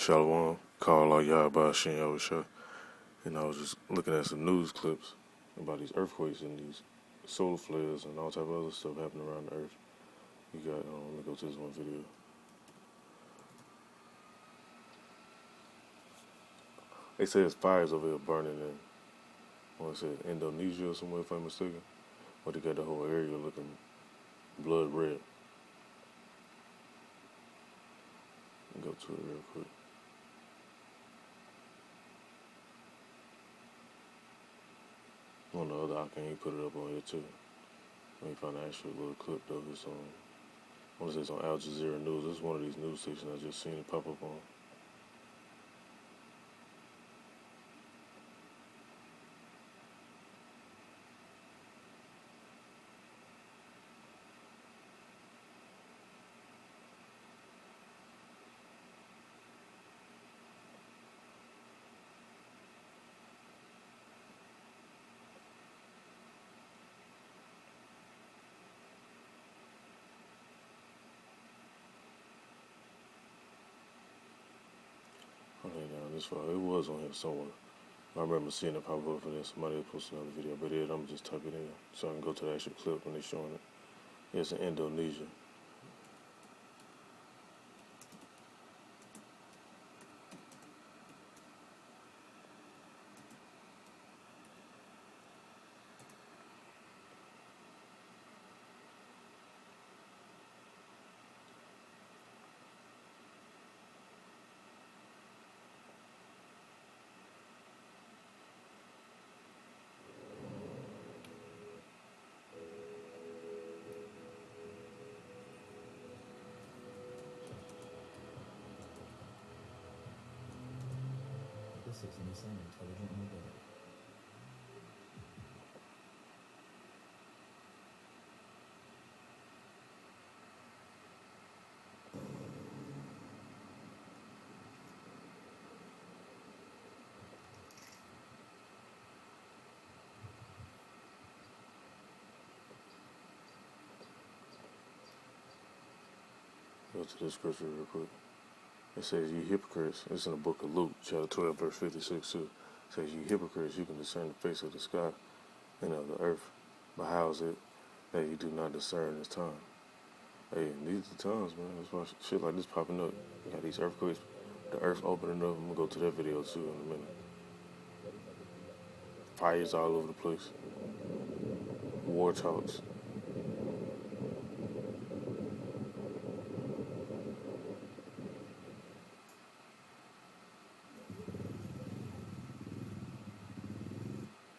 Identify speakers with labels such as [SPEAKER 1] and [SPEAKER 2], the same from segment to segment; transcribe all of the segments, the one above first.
[SPEAKER 1] Shalom, call all y'all by Shin Yahusha. And I was just looking at some news clips about these earthquakes and these solar flares and all type of other stuff happening around the earth. You got, let me go to this one video. They say there's fires over here burning in, I want to say Indonesia or somewhere if I'm mistaken. But they got the whole area looking blood red. Let me go to it real quick. On the other, I can even put it up on here too. Let me find the actual little clip of this on. I want to say it's on Al Jazeera News. This is one of these news stations I just seen it pop up on. Okay, now this far, it was on here somewhere. I remember seeing it pop up and then somebody else posted another video, but I'm just type it in so I can go to the actual clip when they're showing it. It's in Indonesia.
[SPEAKER 2] This is an intelligent mobility.
[SPEAKER 1] Go to the scripture real quick. It says, "You hypocrites." It's in the book of Luke, chapter 12, verse 56 too. It says, "You hypocrites, you can discern the face of the sky and of the earth, but how is it that you do not discern this time?" Hey, these are the times, man. That's why shit like this popping up. You got these earthquakes, the earth opening up. I'm gonna go to that video too in a minute. Fires all over the place. War talks.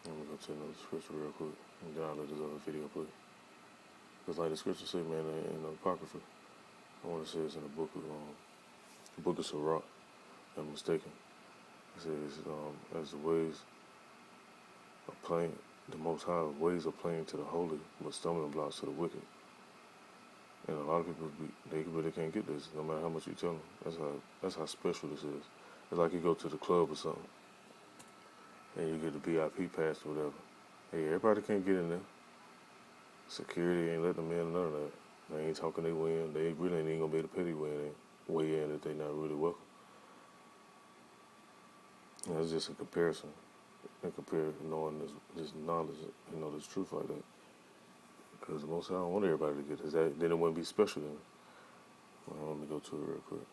[SPEAKER 1] Let me go to another scripture real quick, and then I'll let this other video play. Because like the scripture say, man, in the Apocrypha, I want to say it's in the book of Sirach, if I'm mistaken. It says, as the ways of plain, the Most High ways are plain to the holy, but stumbling blocks to the wicked. And a lot of people, they really can't get this, no matter how much you tell them. That's how special this is. It's like you go to the club or something, and you get the VIP pass or whatever. Hey, everybody can't get in there. Security ain't let them in, none of that. They ain't talking they win. They really ain't gonna be able to pay their way in if they not really welcome. And that's just a comparison. And compare knowing this knowledge, this truth like that. Because most of the time, I don't want everybody to get this. Then it wouldn't be special then. Well, let me go to it real quick.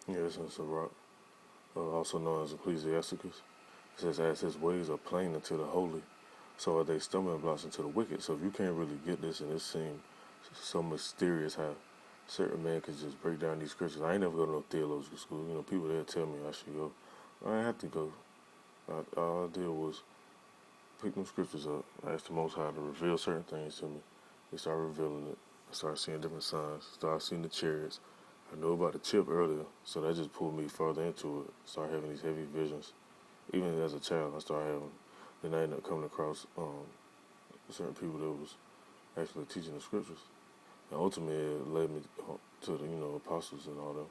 [SPEAKER 1] Yeah, it's in Sirach, also known as Ecclesiasticus. It says, "As his ways are plain unto the holy, so are they stumbling blocks into the wicked." So if you can't really get this, and it seems so mysterious how certain men can just break down these scriptures. I ain't never go to no theological school. People there tell me I should go. I didn't have to go. All I did was pick them scriptures up. I asked the Most High to reveal certain things to me. He started revealing it. I started seeing different signs. Started seeing the chariots. I knew about the chip earlier, so that just pulled me further into it. Started having these heavy visions. Even as a child, I started having. Then I ended up coming across certain people that was actually teaching the scriptures. And ultimately, it led me to the apostles and all them.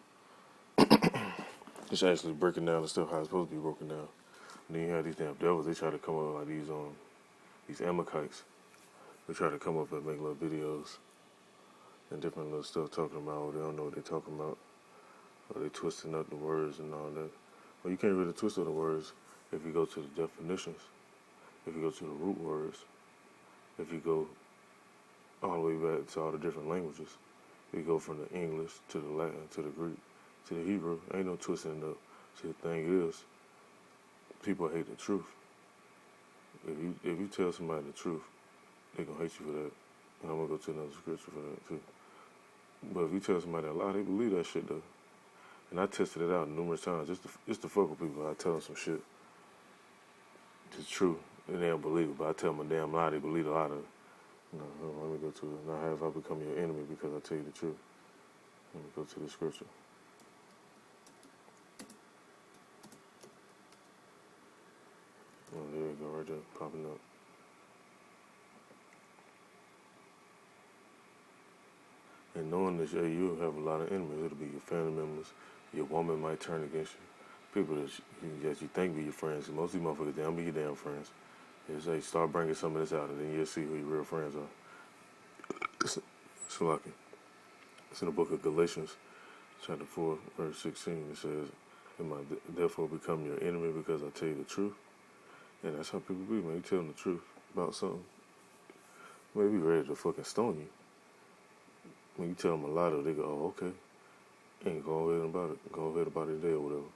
[SPEAKER 1] It's actually breaking down the stuff how it's supposed to be broken down. And then you have these damn devils. They try to come up like these Amalekites. They try to come up and make little videos and different little stuff talking about they don't know what they're talking about. Or they twisting up the words and all that. Well, you can't really twist up the words if you go to the definitions, if you go to the root words, if you go all the way back to all the different languages. If you go from the English to the Latin to the Greek to the Hebrew, ain't no twisting it up. See, the thing is, people hate the truth. If you tell somebody the truth, they gonna hate you for that. And I'm gonna go to another scripture for that too. But if you tell somebody a lie, they believe that shit though. And I tested it out numerous times just to fuck with people. I tell them some shit. It's true. And they don't believe it, but I tell them a damn lie, they believe a lie of it. No, let me go to it. Now have I become your enemy because I tell you the truth? Let me go to the scripture. Oh, there you go, right there, popping up. And knowing that you'll have a lot of enemies. It'll be your family members. Your woman might turn against you. People that you think be your friends. Most of these motherfuckers, they don't be your damn friends. They say, start bringing some of this out, and then you'll see who your real friends are. It's lucky. It's in the book of Galatians, chapter 4, verse 16. It says, am I therefore become your enemy because I tell you the truth? And that's how people be, man. You tell them the truth about something. They be ready to fucking stone you. When you tell them a lie, though, they go, oh, okay. And go ahead about it. Go ahead about it today or whatever.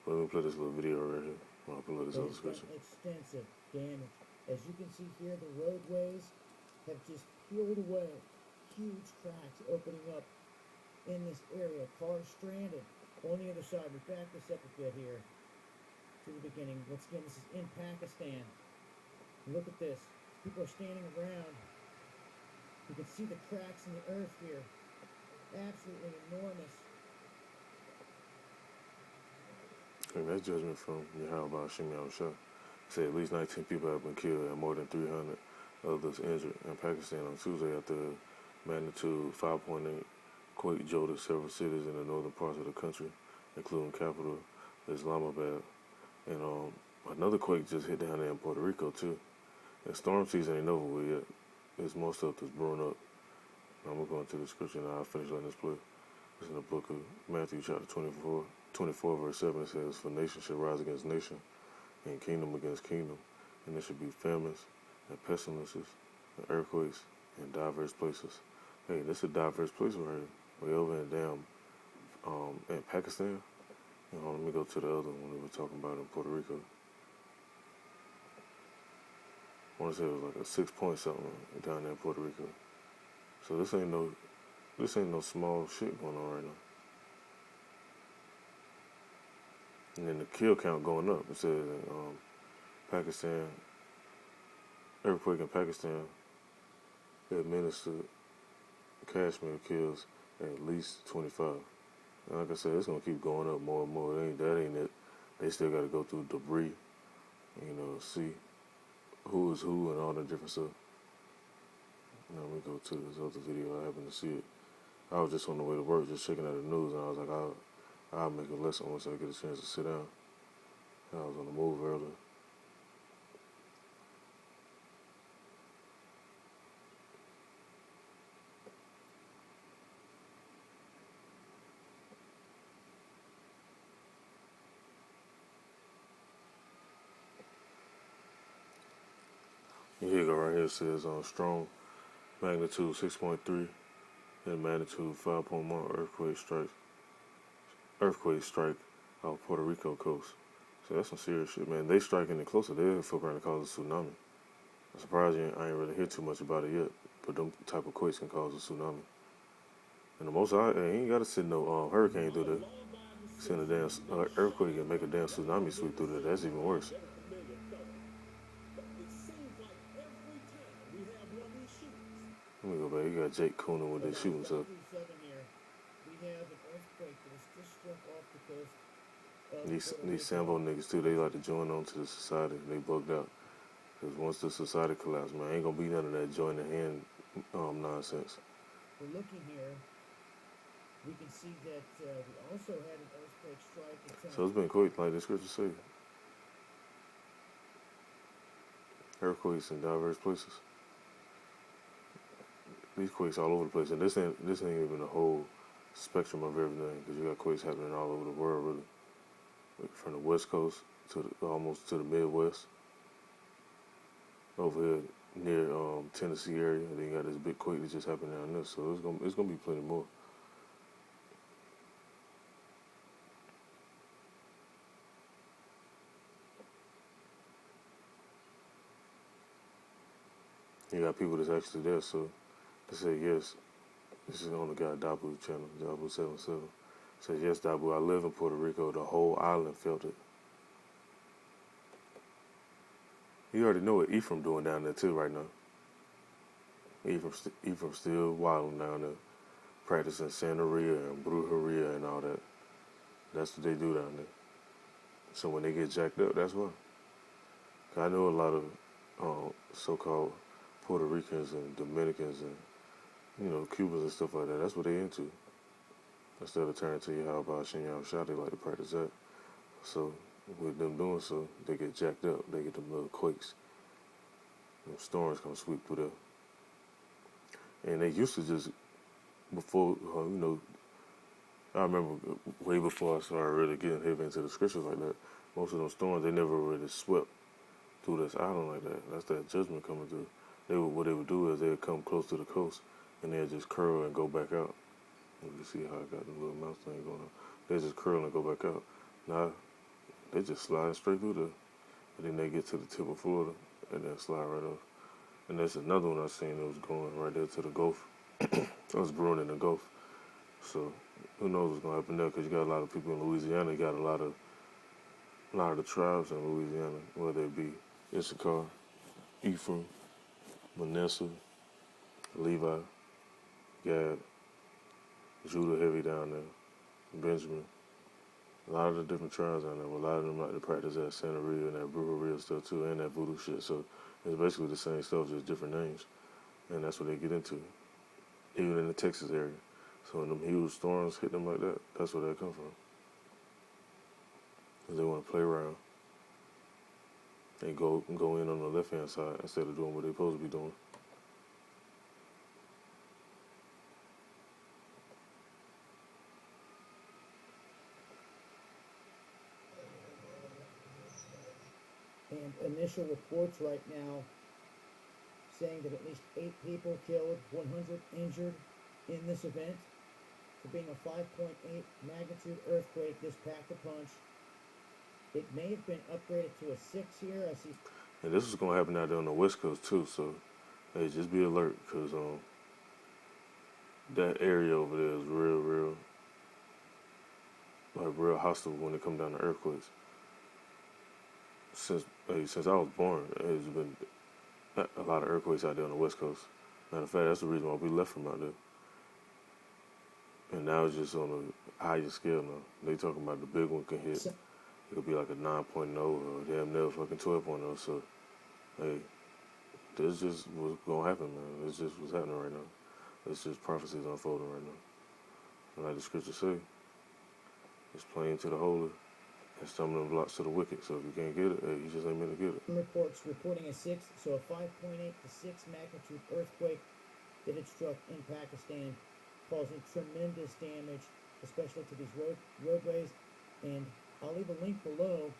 [SPEAKER 1] But let me play this little video right here. I'll play this other scripture.
[SPEAKER 2] Extensive damage. As you can see here, the roadways have just peeled away. Huge cracks opening up in this area. Cars stranded. On the other side, we back this up a bit here to the beginning. Once again, this is in Pakistan. Look at this. People are standing around. You can see the cracks in the earth here. Absolutely enormous.
[SPEAKER 1] And that's judgment from Yahweh Hashem Yahushua. Said at least 19 people have been killed and more than 300 others injured in Pakistan on Tuesday after a magnitude 5.8 quake jolted several cities in the northern parts of the country, including capital Islamabad. And another quake just hit down there in Puerto Rico too. And storm season ain't over with yet. There's more stuff that's brewing up. I'm going to go into the scripture and I'll finish letting this play. It's in the book of Matthew chapter 24 verse 7. It says, for nation shall rise against nation, and kingdom against kingdom, and there should be famines, and pestilences, and earthquakes, in diverse places. Hey, this is a diverse place right here. Way over in in Pakistan. Let me go to the other one we were talking about in Puerto Rico. I want to say it was like a 6 point something down there in Puerto Rico. So this ain't no small shit going on right now. And then the kill count going up. It says Pakistan, earthquake in Pakistan, administered Kashmir kills at least 25. And like I said, it's gonna keep going up more and more. That ain't it. They still gotta go through debris, see who is who and all that different stuff. Now we go to this other video. I happened to see it. I was just on the way to work, just checking out the news, and I was like, I'll make a lesson once I get a chance to sit down. I was on the move earlier. Here you go right here. It says strong magnitude 6.3 and magnitude 5.1 earthquake strike off Puerto Rico coast. So that's some serious shit, man. They striking it closer. They'll fuck around and cause a tsunami. I'm surprised I ain't really hear too much about it yet, but them type of quakes can cause a tsunami. And the most I ain't got to send no hurricane through there. Send a damn earthquake and make a damn tsunami sweep through there. That's even worse. Let me go back. You got Jake Coonan with this shooting stuff.
[SPEAKER 2] Here, we have an earthquake that has just struck off the coast of
[SPEAKER 1] These Sambo niggas too, they like to join on to the society. They bugged out. Because once the society collapses, man, ain't gonna be none of that join the hand nonsense.
[SPEAKER 2] We're looking here. We can see that we also had an earthquake strike.
[SPEAKER 1] So it's been quick, like the scripture say. Earthquakes in diverse places. These quakes all over the place, and this ain't even the whole spectrum of everything. Because you got quakes happening all over the world, really, like from the West Coast to almost to the Midwest. Over here near Tennessee area, and then you got this big quake that just happened down there. So it's gonna be plenty more. You got people that's actually there, so they say yes. This is on the guy Dabu channel, Dabu77. Says yes, Dabu. I live in Puerto Rico. The whole island felt it. You already know what Ephraim doing down there too right now. Ephraim still wilding down there, practicing Santeria and Brujeria and all that. That's what they do down there. So when they get jacked up, that's why. I know a lot of so-called Puerto Ricans and Dominicans and Cubans and stuff like that. That's what they into. Instead of turning to you how about Shinyao Shah, they like to practice that. So with them doing so, they get jacked up. They get them little quakes. Them storms come sweep through there. And they used to just, before, I remember way before I started really getting heavy into the scriptures like that, most of those storms, they never really swept through this island like that. That's that judgment coming through. What they would do is they would come close to the coast and they'd just curl and go back out. You can see how I got the little mouse thing going on. They just curl and go back out. Now, they just slide straight through there. And then they get to the tip of Florida and then slide right off. And there's another one I seen that was going right there to the Gulf. It was brewing in the Gulf. So who knows what's going to happen there, because you got a lot of people in Louisiana. You got a lot of the tribes in Louisiana, whether it be Issachar, Ephraim, Manasseh, Levi, Gad, Judah heavy down there, Benjamin. A lot of the different tribes down there. A lot of them like to practice that Santeria and that Brujeria stuff too, and that voodoo shit. So it's basically the same stuff, just different names. And that's what they get into, even in the Texas area. So when them huge storms hit them like that, that's where they come from. Because they want to play around. They go in on the left-hand side instead of doing what they're supposed to be doing.
[SPEAKER 2] And initial reports right now saying that at least 8 people killed, 100 injured in this event. For being a 5.8 magnitude earthquake, this packed a punch. It may have been upgraded to a 6 here. I see.
[SPEAKER 1] And this is going to happen out there on the West Coast too, so hey, just be alert, because that area over there is real hostile when it comes down to earthquakes. Since I was born, there's been a lot of earthquakes out there on the West Coast. Matter of fact, that's the reason why we left from out there. And now it's just on a higher scale now. They talking about the big one can hit. It could be like a 9.0 or damn near fucking 12.0. So, hey, this just what's gonna happen, man. It's just what's happening right now. It's just prophecies unfolding right now. And like the scriptures say, it's playing to the holy and stumbling blocks to the wicked. So if you can't get it, hey, you just ain't meant to get it.
[SPEAKER 2] Reports reporting a 6, so a 5.8 to 6 magnitude earthquake that had struck in Pakistan, causing tremendous damage, especially to these roadways. And I'll leave a link below.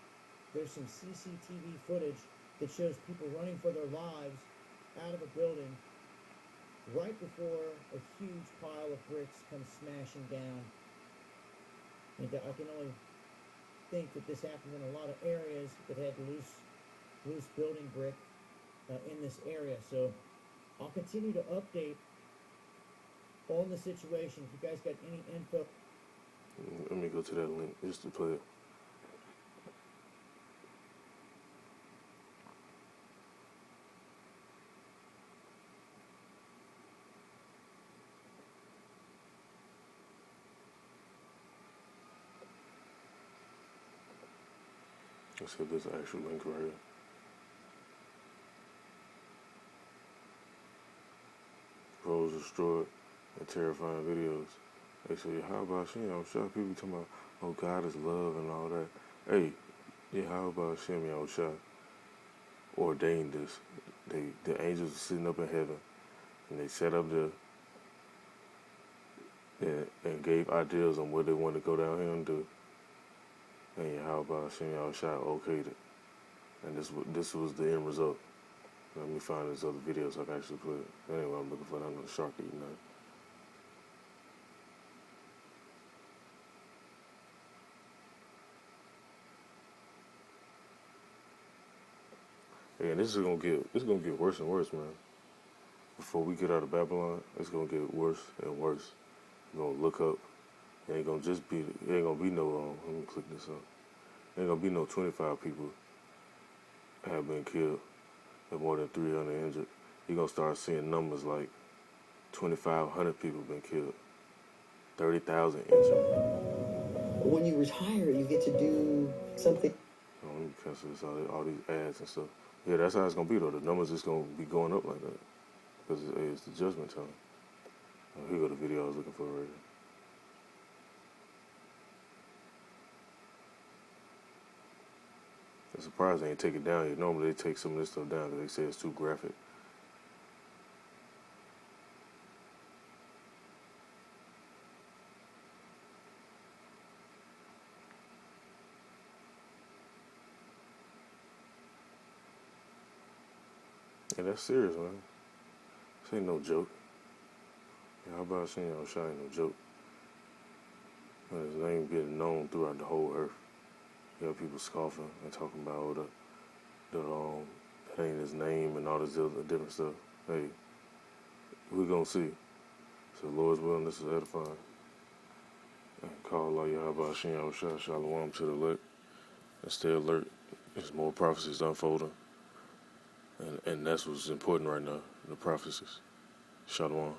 [SPEAKER 2] There's some CCTV footage that shows people running for their lives out of a building right before a huge pile of bricks comes smashing down. And I can only think that this happened in a lot of areas that had loose building brick in this area. So I'll continue to update on the situation. If you guys got any info,
[SPEAKER 1] let me go to that link just to play it. Let's hit this actual link right here. Pros destroyed and terrifying videos. They say, how about Shem Yahusha? People talking about, oh, God is love and all that. Hey, yeah, how about Shem Yahusha ordained this? The angels were sitting up in heaven, and they sat up there and gave ideas on what they wanted to go down here and do. And how about Shem Yahusha okayed it? And this was the end result. Let me find this other video so I can actually play it. Anyway, I'm looking for that. I'm going to shark eating that. Yeah, and this is gonna get worse and worse, man. Before we get out of Babylon, it's gonna get worse and worse. You're gonna look up. It ain't gonna be no. Let me click this up. It ain't gonna be no 25 people have been killed and more than 300 injured. You're gonna start seeing numbers like 2,500 people been killed, 30,000 injured.
[SPEAKER 3] When you retire, you get to do something.
[SPEAKER 1] Oh, let me cancel this. All these ads and stuff. Yeah, that's how it's gonna be though. The numbers is gonna be going up like that because it's the judgment time. Oh, here go the video I was looking for right here. I'm surprised they ain't take it down yet. Normally they take some of this stuff down because they say it's too graphic. Yeah, that's serious, man. This ain't no joke. Yeah, how about Shem Yahusha ain't no joke? And his name getting known throughout the whole earth. You have people scoffing and talking about that ain't his name and all this other different stuff. Hey, we're gonna see. So Lord's willing, this is edifying. And call Allah Yahweh Shem Yahusha Shalom to the elect. And stay alert. There's more prophecies unfolding. And that's what's important right now, the prophecies. Shalom.